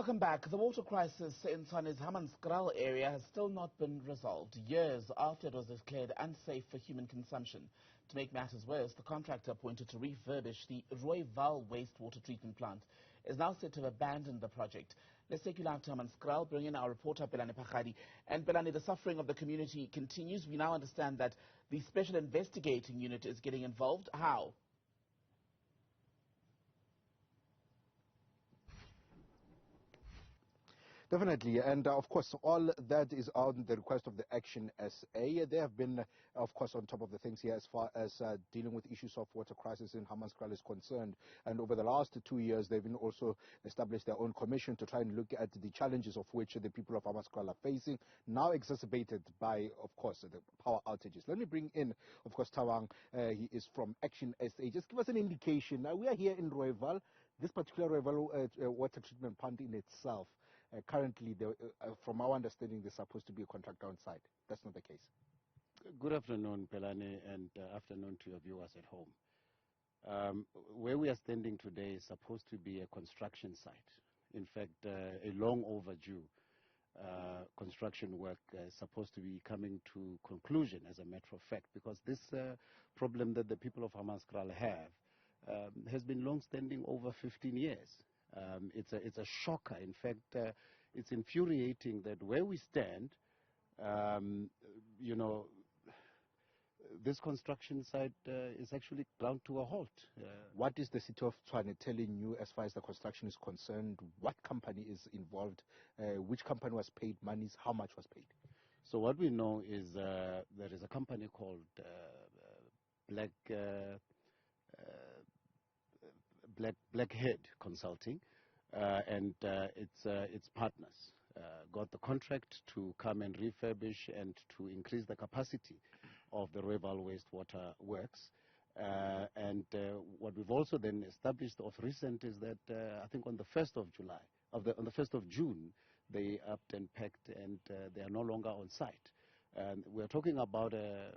Welcome back. The water crisis in Tshwane's Hammanskraal area has still not been resolved, years after it was declared unsafe for human consumption. To make matters worse, the contractor appointed to refurbish the Rooiwal wastewater treatment plant is now said to have abandoned the project. Let's take you live to Hammanskraal, bring in our reporter Pelane Phakgadi. And Pelane, the suffering of the community continues. We now understand that the special investigating unit is getting involved. How? Definitely, and of course, all that is on the request of the Action SA. They have been, of course, on top of the things here as far as dealing with issues of water crisis in Hammanskraal is concerned. And over the last 2 years, they've been also established their own commission to try and look at the challenges of which the people of Hammanskraal are facing, now exacerbated by, of course, the power outages. Let me bring in, of course, Tawang. He is from Action SA. Just give us an indication. Now, we are here in Rooiwal. This particular Rooiwal water treatment plant in itself, currently, from our understanding, there's supposed to be a contractor on site. That's not the case. Good afternoon, Pelane, and afternoon to your viewers at home. Where we are standing today is supposed to be a construction site. In fact, a long overdue construction work is supposed to be coming to conclusion, as a matter of fact, because this problem that the people of Hammanskraal have has been long-standing over 15 years. It's a shocker. In fact, it's infuriating that where we stand, this construction site is actually ground to a halt. What is the city of Tshwane telling you as far as the construction is concerned? What company is involved? Which company was paid monies? How much was paid? So what we know is there is a company called Blackhead Consulting, and its partners got the contract to come and refurbish and to increase the capacity of the Rooiwal wastewater works. What we've also then established of recent is that I think on the 1st of July, on the 1st of June, they upped and packed, and they are no longer on site. And we're talking about a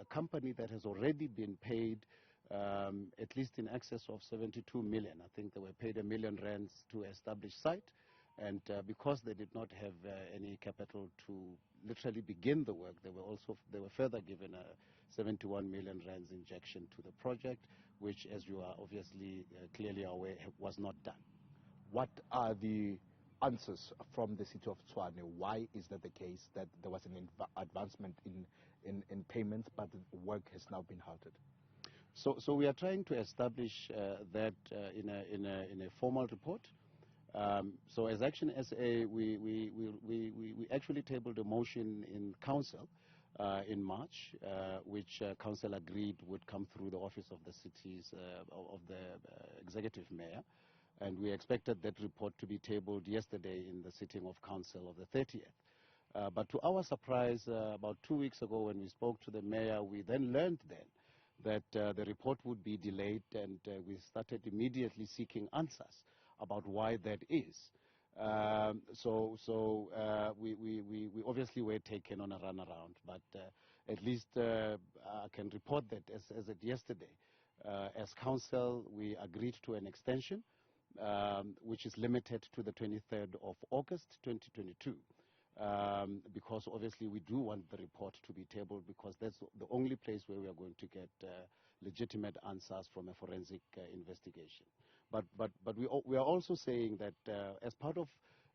company that has already been paid at least in excess of 72 million. I think they were paid R1 million to establish site, and because they did not have any capital to literally begin the work, they were further given a 71 million rands injection to the project, which, as you are obviously clearly aware, was not done. What are the answers from the city of Tshwane? Why is that the case, that there was an advancement in payments, but the work has now been halted? So we are trying to establish that in a formal report. So as Action SA, we actually tabled a motion in council in March, which council agreed would come through the office of the city's of the executive mayor. And we expected that report to be tabled yesterday in the sitting of council of the 30th. But to our surprise, about 2 weeks ago when we spoke to the mayor, we then learned that the report would be delayed, and we started immediately seeking answers about why that is. We obviously were taken on a runaround, but at least I can report that as of yesterday, as council, we agreed to an extension, which is limited to the 23rd of August 2022. Because obviously we do want the report to be tabled, because that's the only place where we are going to get legitimate answers from a forensic investigation. But we are also saying that as part of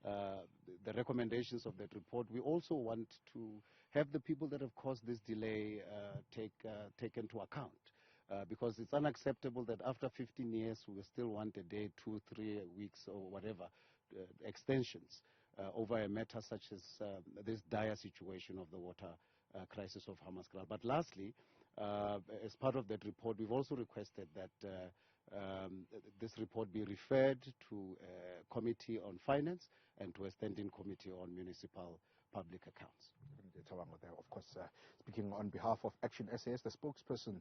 the recommendations of that report, we also want to have the people that have caused this delay taken into account. Because it's unacceptable that after 15 years we still want a day, 2, 3 weeks or whatever extensions over a matter such as this dire situation of the water crisis of Hammanskraal. But lastly, as part of that report, we've also requested that this report be referred to a committee on finance and to a standing committee on municipal public accounts. Of course, speaking on behalf of Action SAS, the spokesperson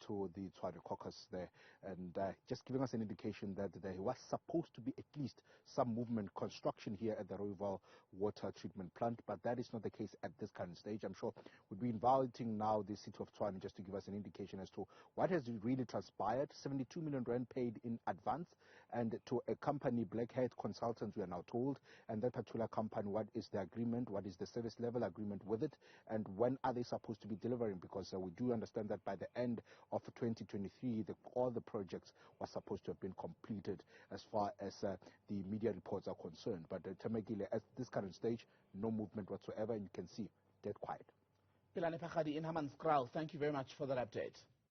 to the Tshwane caucus there, and just giving us an indication that there was supposed to be at least some movement, construction here at the Rooiwal water treatment plant, but that is not the case at this current stage. I'm sure we'll be inviting now the city of Tshwane just to give us an indication as to what has really transpired. 72 million rand paid in advance, and to a company, Blackhead Consultants, we are now told, and that particular company, what is the agreement, what is the service level agreement with it, and when are they supposed to be delivering? Because we do understand that by the end of 2023, all the projects were supposed to have been completed as far as the media reports are concerned. But Temegile, at this current stage, no movement whatsoever, and you can see dead quiet. Pelane Phakgadi in Hammanskraal, thank you very much for that update.